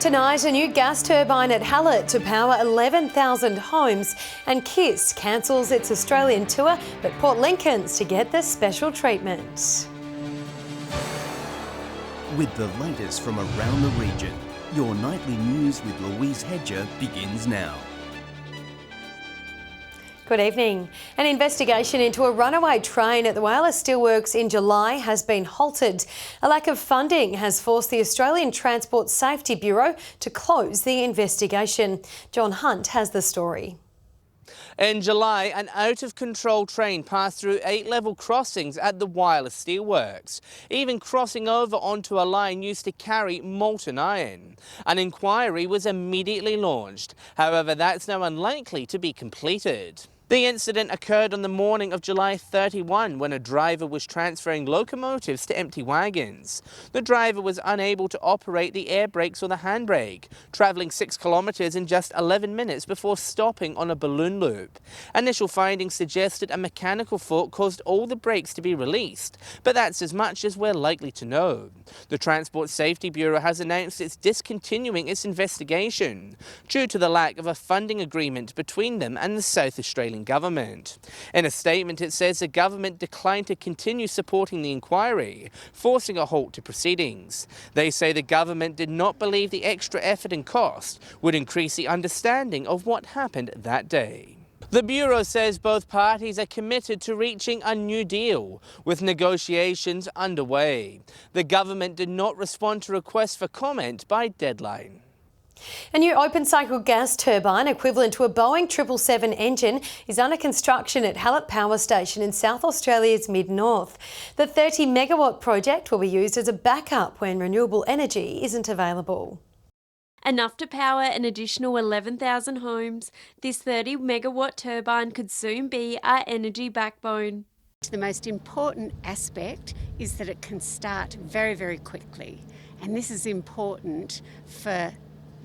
Tonight, a new gas turbine at Halted to power 11,000 homes, and KISS cancels its Australian tour, but Port Lincoln's to get the special treatment. With the latest from around the region, your nightly news with Louise Hedger begins now. Good evening. An investigation into a runaway train at the Whyalla Steelworks in July has been halted. A lack of funding has forced the Australian Transport Safety Bureau to close the investigation. John Hunt has the story. In July, an out-of-control train passed through 8 level crossings at the Whyalla Steelworks, even crossing over onto a line used to carry molten iron. An inquiry was immediately launched. However, that's now unlikely to be completed. The incident occurred on the morning of July 31 when a driver was transferring locomotives to empty wagons. The driver was unable to operate the air brakes or the handbrake, travelling 6 kilometres in just 11 minutes before stopping on a balloon loop. Initial findings suggested a mechanical fault caused all the brakes to be released, but that's as much as we're likely to know. The Transport Safety Bureau has announced it's discontinuing its investigation due to the lack of a funding agreement between them and the South Australian government. In a statement, it says the government declined to continue supporting the inquiry, forcing a halt to proceedings. They say the government did not believe the extra effort and cost would increase the understanding of what happened that day. The Bureau says both parties are committed to reaching a new deal, with negotiations underway. The government did not respond to requests for comment by deadline. A new open-cycle gas turbine equivalent to a Boeing 777 engine is under construction at Hallet Power Station in South Australia's mid-north. The 30-megawatt project will be used as a backup when renewable energy isn't available. Enough to power an additional 11,000 homes, this 30-megawatt turbine could soon be our energy backbone. The most important aspect is that it can start very, very quickly, and this is important for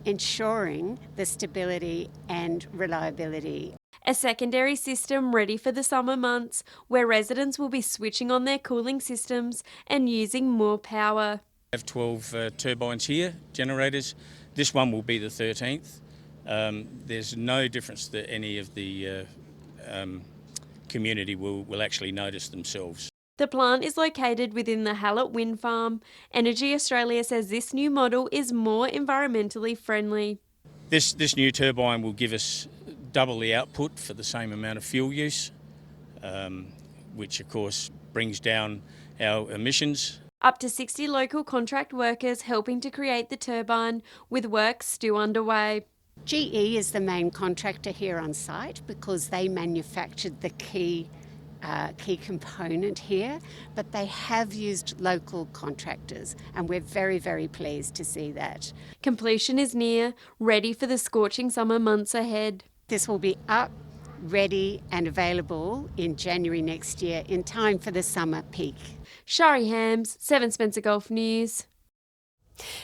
ensuring the stability and reliability. A secondary system ready for the summer months, where residents will be switching on their cooling systems and using more power. We have 12 turbines here, generators. This one will be the 13th. There's no difference that any of the community will actually notice themselves. The plant is located within the Hallet Wind Farm. Energy Australia says this new model is more environmentally friendly. This new turbine will give us double the output for the same amount of fuel use, which of course brings down our emissions. Up to 60 local contract workers helping to create the turbine, with work still underway. GE is the main contractor here on site because they manufactured the key component here, but they have used local contractors, and we're very, very pleased to see that. Completion is near, ready for the scorching summer months ahead. This will be up, ready and available in January next year, in time for the summer peak. Shari Hams, 7 Spencer Golf News.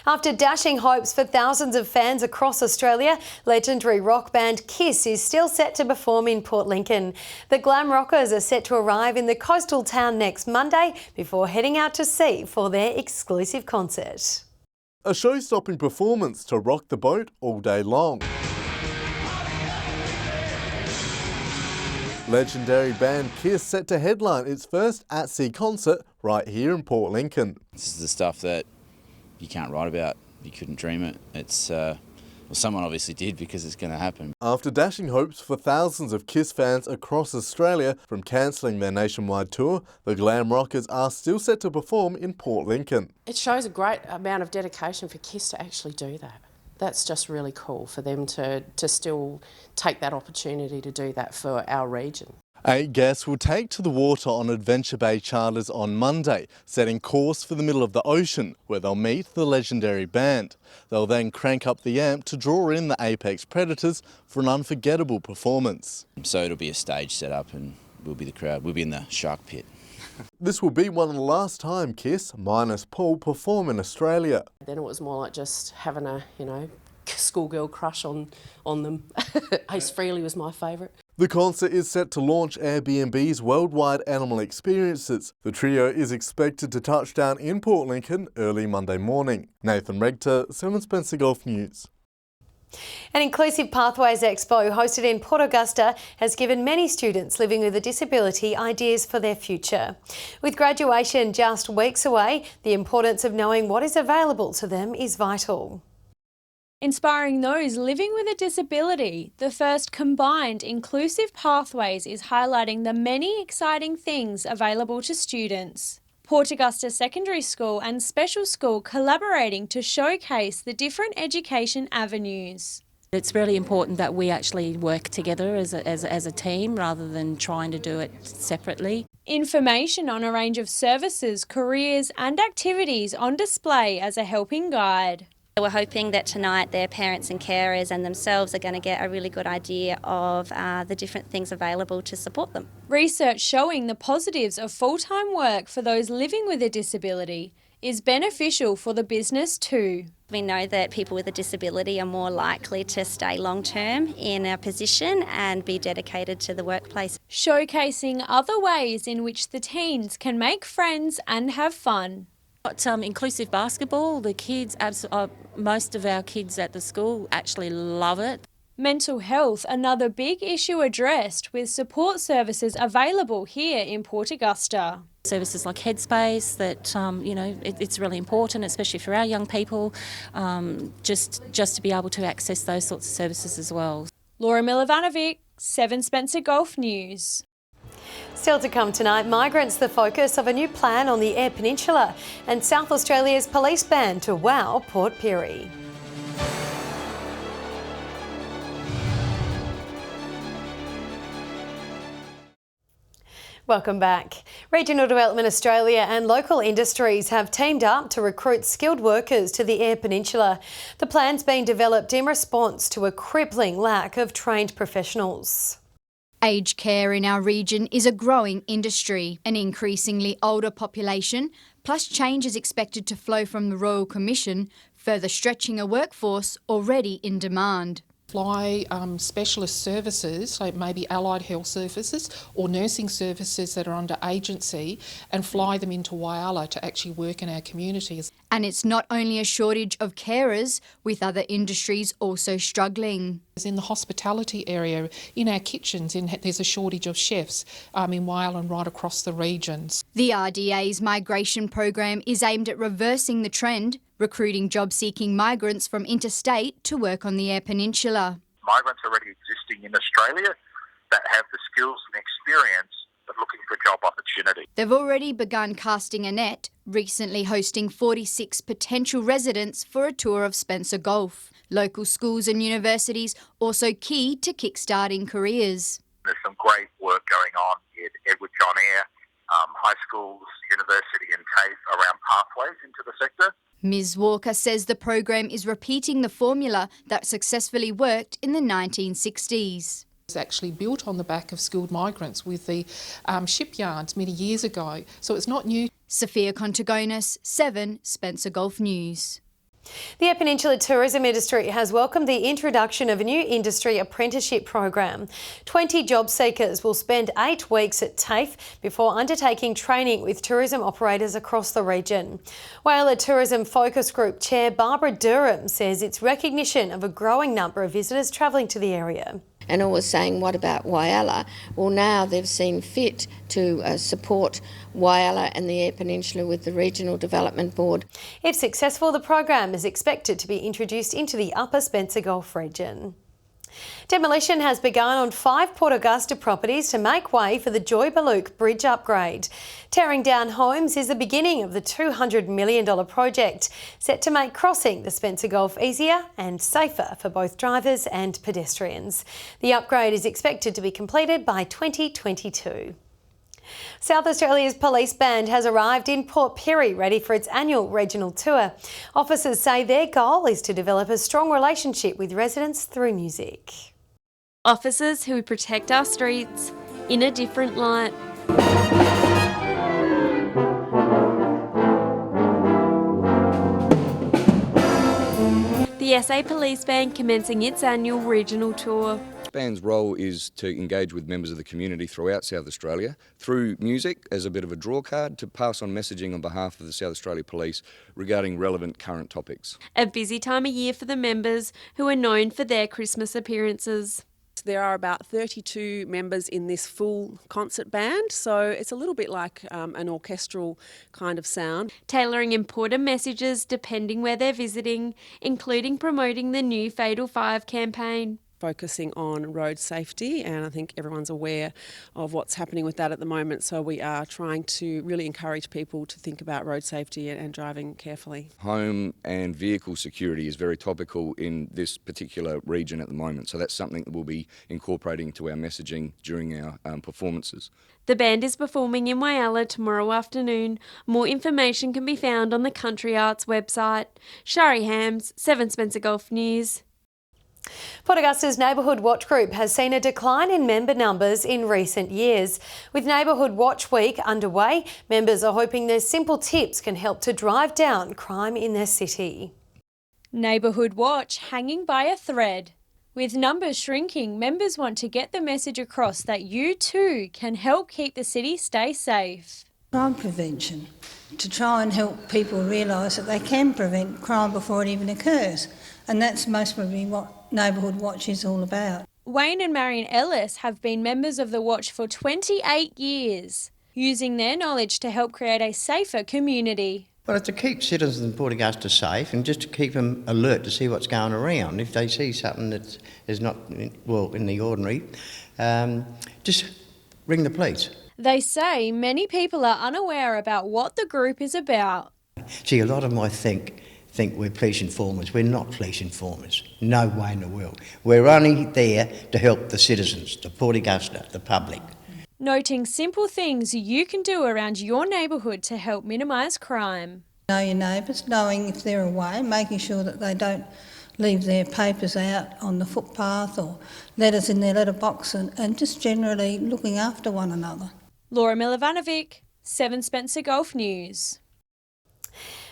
After dashing hopes for thousands of fans across Australia, legendary rock band KISS is still set to perform in Port Lincoln. The glam rockers are set to arrive in the coastal town next Monday before heading out to sea for their exclusive concert. A show-stopping performance to rock the boat all day long. Legendary band KISS set to headline its first at-sea concert right here in Port Lincoln. This is the stuff that you can't write about. You couldn't dream it. It's well, someone obviously did, because it's going to happen. After dashing hopes for thousands of KISS fans across Australia from cancelling their nationwide tour, the glam rockers are still set to perform in Port Lincoln. It shows a great amount of dedication for KISS to actually do that. That's just really cool for them to still take that opportunity to do that for our region. 8 guests will take to the water on Adventure Bay charters on Monday, setting course for the middle of the ocean, where they'll meet the legendary band. They'll then crank up the amp to draw in the apex predators for an unforgettable performance. So it'll be a stage set up and we'll be the crowd. We'll be in the shark pit. This will be one of the last time KISS, minus Paul, perform in Australia. Then it was more like just having a, schoolgirl crush on them. Ace Frehley was my favourite. The concert is set to launch Airbnb's worldwide animal experiences. The trio is expected to touch down in Port Lincoln early Monday morning. Nathan Regter, 7 Spencer Golf News. An Inclusive Pathways Expo hosted in Port Augusta has given many students living with a disability ideas for their future. With graduation just weeks away, the importance of knowing what is available to them is vital. Inspiring those living with a disability, the first combined Inclusive Pathways is highlighting the many exciting things available to students. Port Augusta Secondary School and Special School collaborating to showcase the different education avenues. It's really important that we actually work together as a team rather than trying to do it separately. Information on a range of services, careers and activities on display as a helping guide. We're hoping that tonight their parents and carers and themselves are going to get a really good idea of the different things available to support them. Research showing the positives of full-time work for those living with a disability is beneficial for the business too. We know that people with a disability are more likely to stay long-term in a position and be dedicated to the workplace. Showcasing other ways in which the teens can make friends and have fun. Inclusive basketball, the kids, most of our kids at the school actually love it. Mental health, another big issue addressed with support services available here in Port Augusta. Services like Headspace, that it's really important, especially for our young people, just to be able to access those sorts of services as well. Laura Milovanovic, 7 Spencer Golf News. Still to come tonight, migrants the focus of a new plan on the Eyre Peninsula and South Australia's police ban to wow Port Pirie. Welcome back. Regional Development Australia and local industries have teamed up to recruit skilled workers to the Eyre Peninsula. The plan's been developed in response to a crippling lack of trained professionals. Aged care in our region is a growing industry. An increasingly older population, plus change is expected to flow from the Royal Commission, further stretching a workforce already in demand. Fly specialist services, like maybe allied health services or nursing services that are under agency, and fly them into Whyalla to actually work in our communities. And it's not only a shortage of carers, with other industries also struggling. In the hospitality area, in our kitchens, there's a shortage of chefs in Whyalla and right across the regions. The RDA's migration program is aimed at reversing the trend, recruiting job-seeking migrants from interstate to work on the Eyre Peninsula. Migrants already existing in Australia that have the skills and experience but looking for job opportunity. They've already begun casting a net, recently hosting 46 potential residents for a tour of Spencer Golf. Local schools and universities also key to kick-starting careers. There's some great work going on at Edward John Eyre, high schools, university and TAFE around pathways into the sector. Ms Walker says the program is repeating the formula that successfully worked in the 1960s. It's actually built on the back of skilled migrants with the shipyards many years ago, so it's not new. Sophia Contagonis, 7 Spencer Golf News. The Eyre Peninsula tourism industry has welcomed the introduction of a new industry apprenticeship program. 20 job seekers will spend 8 weeks at TAFE before undertaking training with tourism operators across the region. Whyalla Tourism Focus Group Chair Barbara Durham says it's recognition of a growing number of visitors travelling to the area. And always saying, what about Whyalla? Well, now they've seen fit to support Whyalla and the Eyre Peninsula with the Regional Development Board. If successful, the program is expected to be introduced into the Upper Spencer Gulf region. Demolition has begun on 5 Port Augusta properties to make way for the Joy Baluke Bridge upgrade. Tearing down homes is the beginning of the $200 million project, set to make crossing the Spencer Gulf easier and safer for both drivers and pedestrians. The upgrade is expected to be completed by 2022. South Australia's police band has arrived in Port Pirie, ready for its annual regional tour. Officers say their goal is to develop a strong relationship with residents through music. Officers who protect our streets in a different light. The SA Police Band commencing its annual regional tour. band's role is to engage with members of the community throughout South Australia through music as a bit of a draw card to pass on messaging on behalf of the South Australia Police regarding relevant current topics. A busy time of year for the members who are known for their Christmas appearances. There are about 32 members in this full concert band, so it's a little bit like an orchestral kind of sound. Tailoring important messages depending where they're visiting, including promoting the new Fatal 5 campaign. Focusing on road safety, and I think everyone's aware of what's happening with that at the moment, so we are trying to really encourage people to think about road safety and driving carefully. Home and vehicle security is very topical in this particular region at the moment, so that's something that we'll be incorporating to our messaging during our performances. The band is performing in Whyalla tomorrow afternoon. More information can be found on the Country Arts website. Shari Hams, 7 Spencer Golf News. Port Augusta's Neighbourhood Watch group has seen a decline in member numbers in recent years. With Neighbourhood Watch Week underway, members are hoping their simple tips can help to drive down crime in their city. Neighbourhood Watch hanging by a thread. With numbers shrinking, members want to get the message across that you too can help keep the city stay safe. Crime prevention, to try and help people realise that they can prevent crime before it even occurs. And that's most probably what Neighbourhood Watch is all about. Wayne and Marion Ellis have been members of the Watch for 28 years, using their knowledge to help create a safer community. Well, it's to keep citizens in Port Augusta safe and just to keep them alert to see what's going around. If they see something that is not, in the ordinary, just ring the police. They say many people are unaware about what the group is about. See, a lot of them, I think we're police informers. We're not police informers. No way in the world. We're only there to help the citizens, the Port Augusta, the public. Noting simple things you can do around your neighbourhood to help minimise crime. Know your neighbours, knowing if they're away, making sure that they don't leave their papers out on the footpath or letters in their letterbox, and just generally looking after one another. Laura Milovanovic, 7 Spencer Golf News.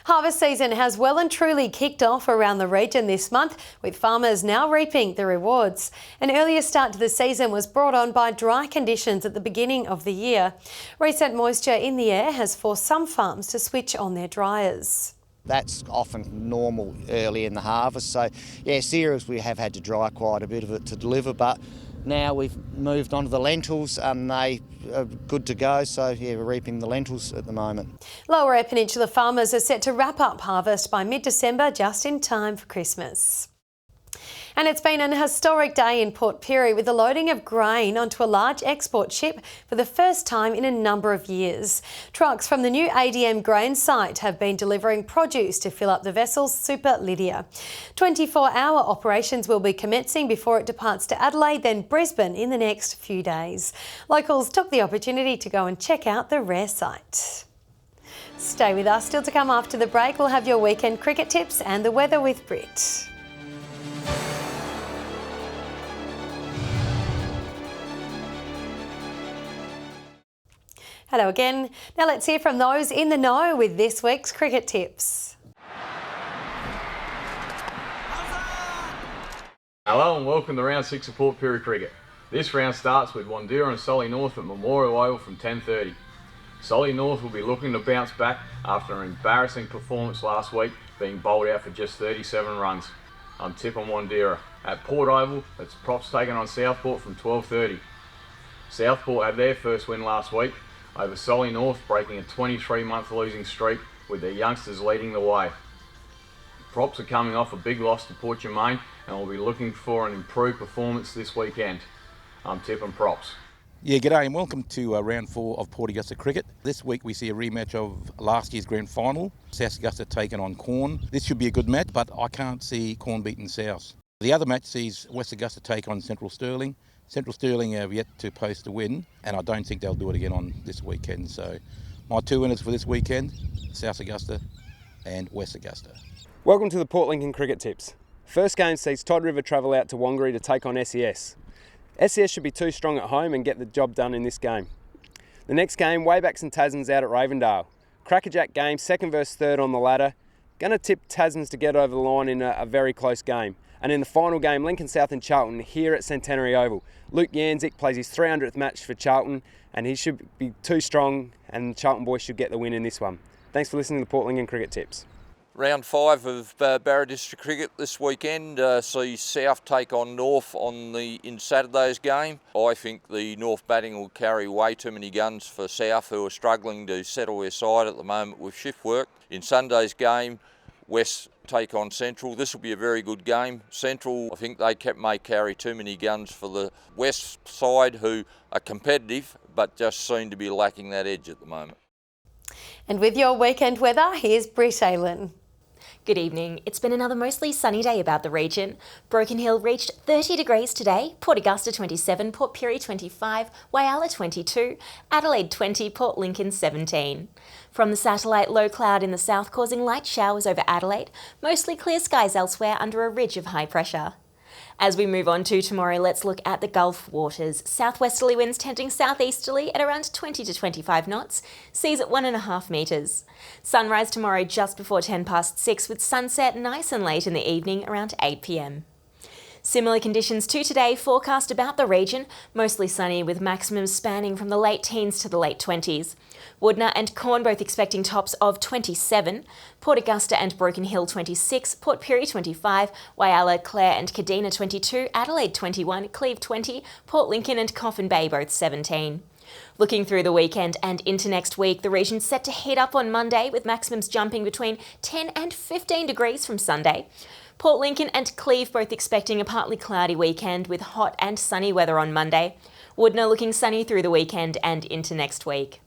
Harvest season has well and truly kicked off around the region this month, with farmers now reaping the rewards. An earlier start to the season was brought on by dry conditions at the beginning of the year. Recent moisture in the air has forced some farms to switch on their dryers. That's often normal early in the harvest. So, yeah, cereals we have had to dry quite a bit of it to deliver, but now we've moved on to the lentils and they are good to go. So, yeah, we're reaping the lentils at the moment. Lower Eyre Peninsula farmers are set to wrap up harvest by mid-December, just in time for Christmas. And it's been an historic day in Port Pirie with the loading of grain onto a large export ship for the first time in a number of years. Trucks from the new ADM grain site have been delivering produce to fill up the vessel's Super Lydia. 24-hour operations will be commencing before it departs to Adelaide, then Brisbane in the next few days. Locals took the opportunity to go and check out the rare site. Stay with us. Still to come after the break, we'll have your weekend cricket tips and the weather with Brit. Hello again. Now let's hear from those in the know with this week's cricket tips. Hello and welcome to round 6 of Port Pirie Cricket. This round starts with Wandera and Solly North at Memorial Oval from 10:30. Solly North will be looking to bounce back after an embarrassing performance last week, being bowled out for just 37 runs. I'm tipping Wandera. At Port Oval, it's props taken on Southport from 12:30. Southport had their first win last week over Solly North, breaking a 23-month losing streak with their youngsters leading the way. Props are coming off a big loss to Port Germain and will be looking for an improved performance this weekend. I'm tipping props. Yeah, g'day and welcome to round 4 of Port Augusta Cricket. This week we see a rematch of last year's grand final, South Augusta taking on Corn. This should be a good match, but I can't see Corn beating South. The other match sees West Augusta take on Central Stirling. Central Stirling have yet to post a win, and I don't think they'll do it again on this weekend. So my two winners for this weekend, South Augusta and West Augusta. Welcome to the Port Lincoln Cricket Tips. First game sees Todd River travel out to Wangari to take on SES. SES should be too strong at home and get the job done in this game. The next game, Waybacks and Tasmans out at Ravendale. Crackerjack game, second versus third on the ladder. Gonna tip Tasmans to get over the line in a very close game. And in the final game, Lincoln South and Charlton here at Centenary Oval. Luke Yanzik plays his 300th match for Charlton, and he should be too strong, and the Charlton boys should get the win in this one. Thanks for listening to the Port Lincoln Cricket Tips. Round 5 of Barra District Cricket this weekend sees South take on North in Saturday's game. I think the North batting will carry way too many guns for South, who are struggling to settle their side at the moment with shift work. In Sunday's game, West take on Central. This will be a very good game. Central, I think they may carry too many guns for the West side, who are competitive but just seem to be lacking that edge at the moment. And with your weekend weather, here's Britt Aylen. Good evening. It's been another mostly sunny day about the region. Broken Hill reached 30 degrees today, Port Augusta 27, Port Pirie 25, Whyalla 22, Adelaide 20, Port Lincoln 17. From the satellite, low cloud in the south causing light showers over Adelaide, mostly clear skies elsewhere under a ridge of high pressure. As we move on to tomorrow, let's look at the Gulf waters. Southwesterly winds tending southeasterly at around 20 to 25 knots, seas at 1.5 metres. Sunrise tomorrow just before 6:10 with sunset nice and late in the evening around 8 p.m. Similar conditions to today forecast about the region, mostly sunny with maximums spanning from the late teens to the late 20s. Woodner and Corn both expecting tops of 27, Port Augusta and Broken Hill 26, Port Pirie 25, Whyalla, Clare and Kadina 22, Adelaide 21, Cleve 20, Port Lincoln and Coffin Bay both 17. Looking through the weekend and into next week, the region's set to heat up on Monday with maximums jumping between 10 and 15 degrees from Sunday. Port Lincoln and Cleve both expecting a partly cloudy weekend with hot and sunny weather on Monday. Woodner looking sunny through the weekend and into next week.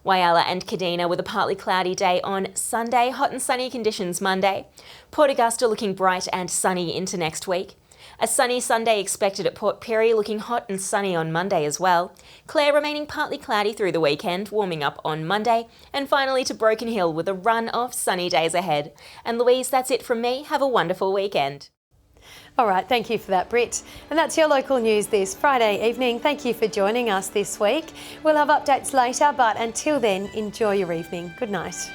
Whyalla and Kadina with a partly cloudy day on Sunday, hot and sunny conditions Monday. Port Augusta looking bright and sunny into next week. A sunny Sunday expected at Port Pirie, looking hot and sunny on Monday as well. Clare remaining partly cloudy through the weekend, warming up on Monday. And finally to Broken Hill with a run of sunny days ahead. And Louise, that's it from me. Have a wonderful weekend. All right, thank you for that, Britt. And that's your local news this Friday evening. Thank you for joining us this week. We'll have updates later, but until then, enjoy your evening. Good night.